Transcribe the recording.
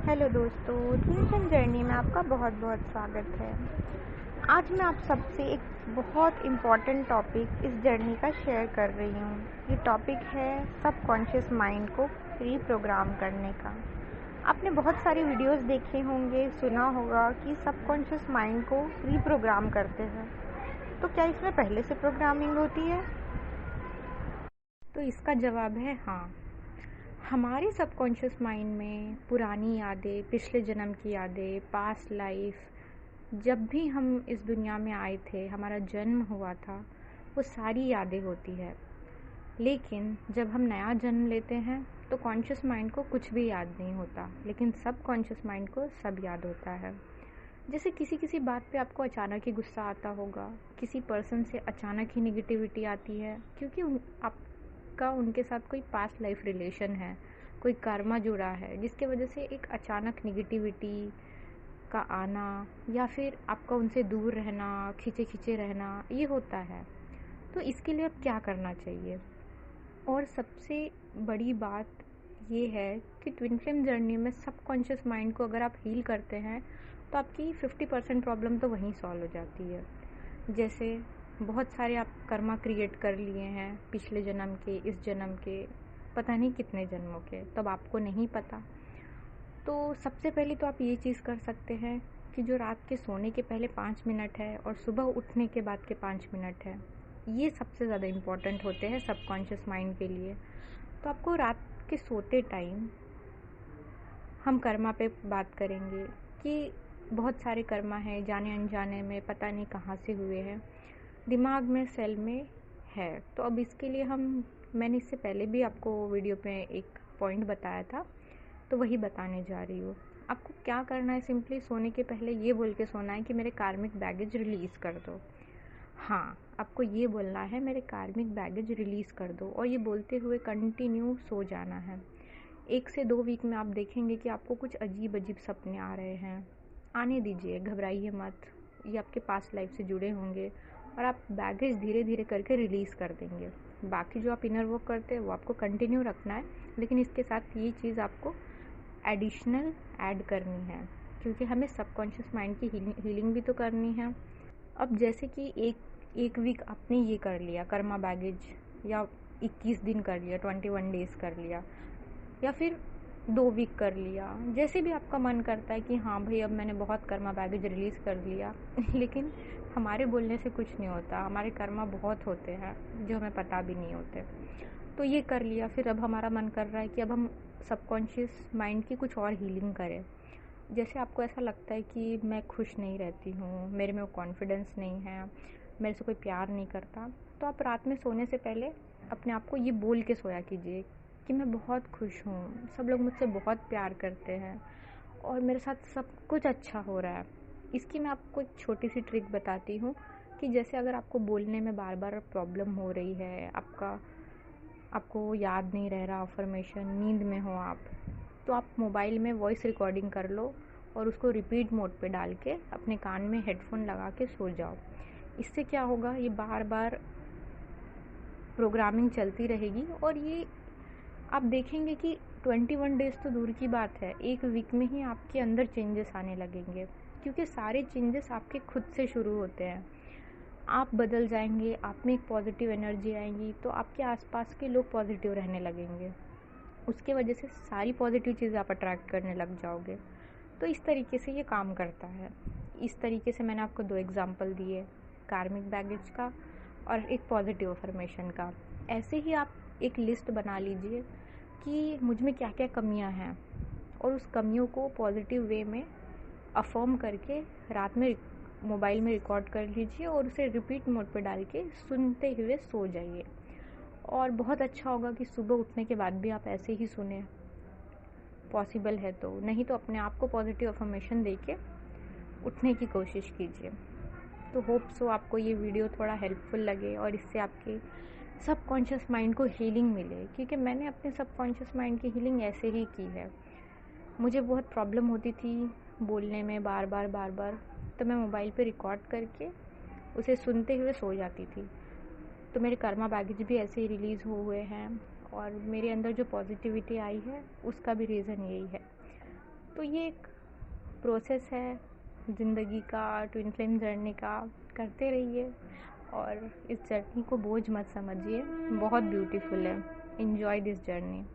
Hello दोस्तों, think journey में आपका बहुत बहुत स्वागत है। आज मैं आप सबसे एक बहुत इम्पॉर्टेंट टॉपिक इस जर्नी का शेयर कर रही हूँ। ये टॉपिक है सबकॉन्शियस माइंड को रीप्रोग्राम करने का। आपने बहुत सारी वीडियोस देखे होंगे, सुना होगा कि सबकॉन्शियस माइंड को रीप्रोग्राम करते हैं। तो क्या इसमें पहले से प्रोग्रामिंग होती है? तो इसका जवाब है हाँ। हमारे सबकॉन्शियस माइंड में पुरानी यादें, पिछले जन्म की यादें, पास्ट लाइफ, जब भी हम इस दुनिया में आए थे, हमारा जन्म हुआ था, वो सारी यादें होती है। लेकिन जब हम नया जन्म लेते हैं तो कॉन्शियस माइंड को कुछ भी याद नहीं होता, लेकिन सबकॉन्शियस माइंड को सब याद होता है। जैसे किसी किसी बात पे आपको अचानक ही गुस्सा आता होगा, किसी पर्सन से अचानक ही निगेटिविटी आती है क्योंकि आपका उनके साथ कोई पास्ट लाइफ रिलेशन है, कोई कर्मा जुड़ा है, जिसके वजह से एक अचानक निगेटिविटी का आना या फिर आपका उनसे दूर रहना, खींचे खींचे रहना, ये होता है। तो इसके लिए अब क्या करना चाहिए? और सबसे बड़ी बात ये है कि ट्विन फ्लेम जर्नी में सबकॉन्शियस माइंड को अगर आप हील करते हैं तो आपकी 50% प्रॉब्लम तो वहीं सॉल्व हो जाती है। जैसे बहुत सारे आप कर्मा क्रिएट कर लिए हैं, पिछले जन्म के, इस जन्म के, पता नहीं कितने जन्मों के, तब आपको नहीं पता। तो सबसे पहले तो आप ये चीज़ कर सकते हैं कि जो रात के सोने के पहले 5 मिनट है और सुबह उठने के बाद के 5 मिनट है, ये सबसे ज़्यादा इम्पॉर्टेंट होते हैं सबकॉन्शियस माइंड के लिए। तो आपको रात के सोते टाइम हम कर्मा पे बात करेंगे कि बहुत सारे कर्मा हैं, जाने अनजाने में पता नहीं कहाँ से हुए हैं, दिमाग में, सेल में है। तो अब इसके लिए मैंने इससे पहले भी आपको वीडियो पे एक पॉइंट बताया था, तो वही बताने जा रही हूँ। आपको क्या करना है, सिंपली सोने के पहले ये बोल के सोना है कि मेरे कार्मिक बैगेज रिलीज़ कर दो। हाँ, आपको ये बोलना है मेरे कार्मिक बैगेज रिलीज़ कर दो, और ये बोलते हुए कंटिन्यू सो जाना है। 1 से 2 वीक में आप देखेंगे कि आपको कुछ अजीब अजीब सपने आ रहे हैं। आने दीजिए, घबराइए मत, ये आपके पास्ट लाइफ से जुड़े होंगे और आप बैगेज धीरे धीरे करके रिलीज़ कर देंगे। बाकी जो आप इनर वर्क करते हैं वो आपको कंटिन्यू रखना है, लेकिन इसके साथ ये चीज़ आपको एडिशनल ऐड करनी है, क्योंकि हमें सबकॉन्शियस माइंड की हीलिंग भी तो करनी है। अब जैसे कि एक वीक आपने ये कर लिया कर्मा बैगेज, या 21 दिन कर लिया, 21 डेज़ कर लिया, या फिर 2 वीक कर लिया, जैसे भी आपका मन करता है कि हाँ भाई अब मैंने बहुत कर्मा बैगेज रिलीज़ कर लिया। लेकिन हमारे बोलने से कुछ नहीं होता, हमारे कर्मा बहुत होते हैं जो हमें पता भी नहीं होते। तो ये कर लिया, फिर अब हमारा मन कर रहा है कि अब हम सबकॉन्शियस माइंड की कुछ और हीलिंग करें। जैसे आपको ऐसा लगता है कि मैं खुश नहीं रहती हूँ, मेरे में वो कॉन्फिडेंस नहीं है, मेरे से कोई प्यार नहीं करता, तो आप रात में सोने से पहले अपने आप को ये बोल के सोया कीजिए कि मैं बहुत खुश हूँ, सब लोग मुझसे बहुत प्यार करते हैं और मेरे साथ सब कुछ अच्छा हो रहा है। इसकी मैं आपको एक छोटी सी ट्रिक बताती हूँ कि जैसे अगर आपको बोलने में बार बार प्रॉब्लम हो रही है, आपको याद नहीं रह रहा अफर्मेशन, नींद में हो आप, तो आप मोबाइल में वॉइस रिकॉर्डिंग कर लो और उसको रिपीट मोड पे डाल के अपने कान में हेडफोन लगा के सो जाओ। इससे क्या होगा, ये बार बार प्रोग्रामिंग चलती रहेगी और ये आप देखेंगे कि 21 डेज़ तो दूर की बात है, 1 वीक में ही आपके अंदर चेंजेस आने लगेंगे, क्योंकि सारे चेंजेस आपके खुद से शुरू होते हैं। आप बदल जाएंगे, आप में एक पॉजिटिव एनर्जी आएंगी, तो आपके आसपास के लोग पॉजिटिव रहने लगेंगे, उसके वजह से सारी पॉजिटिव चीज़ें आप अट्रैक्ट करने लग जाओगे। तो इस तरीके से ये काम करता है। इस तरीके से मैंने आपको 2 एग्जांपल दिए, कार्मिक बैगेज का और एक पॉजिटिव अफर्मेशन का। ऐसे ही आप एक लिस्ट बना लीजिए कि मुझ में क्या क्या कमियां हैं, और उस कमियों को पॉजिटिव वे में अफर्म करके रात में मोबाइल में रिकॉर्ड कर लीजिए और उसे रिपीट मोड पे डाल के सुनते हुए सो जाइए। और बहुत अच्छा होगा कि सुबह उठने के बाद भी आप ऐसे ही सुने, पॉसिबल है तो, नहीं तो अपने आप को पॉजिटिव अफर्मेशन देके उठने की कोशिश कीजिए। तो होप सो आपको ये वीडियो थोड़ा हेल्पफुल लगे और इससे आपके सबकॉन्शियस माइंड को हीलिंग मिले, क्योंकि मैंने अपने सबकॉन्शियस माइंड की हीलिंग ऐसे ही की है। मुझे बहुत प्रॉब्लम होती थी बोलने में बार बार, तो मैं मोबाइल पे रिकॉर्ड करके उसे सुनते हुए सो जाती थी। तो मेरे कर्मा बैगेज भी ऐसे ही रिलीज़ हुए हैं और मेरे अंदर जो पॉजिटिविटी आई है उसका भी रीज़न यही है। तो ये एक प्रोसेस है ज़िंदगी का, ट्विन फ्लेम जर्नी का। करते रहिए और इस जर्नी को बोझ मत समझिए, बहुत ब्यूटीफुल है। Enjoy this journey.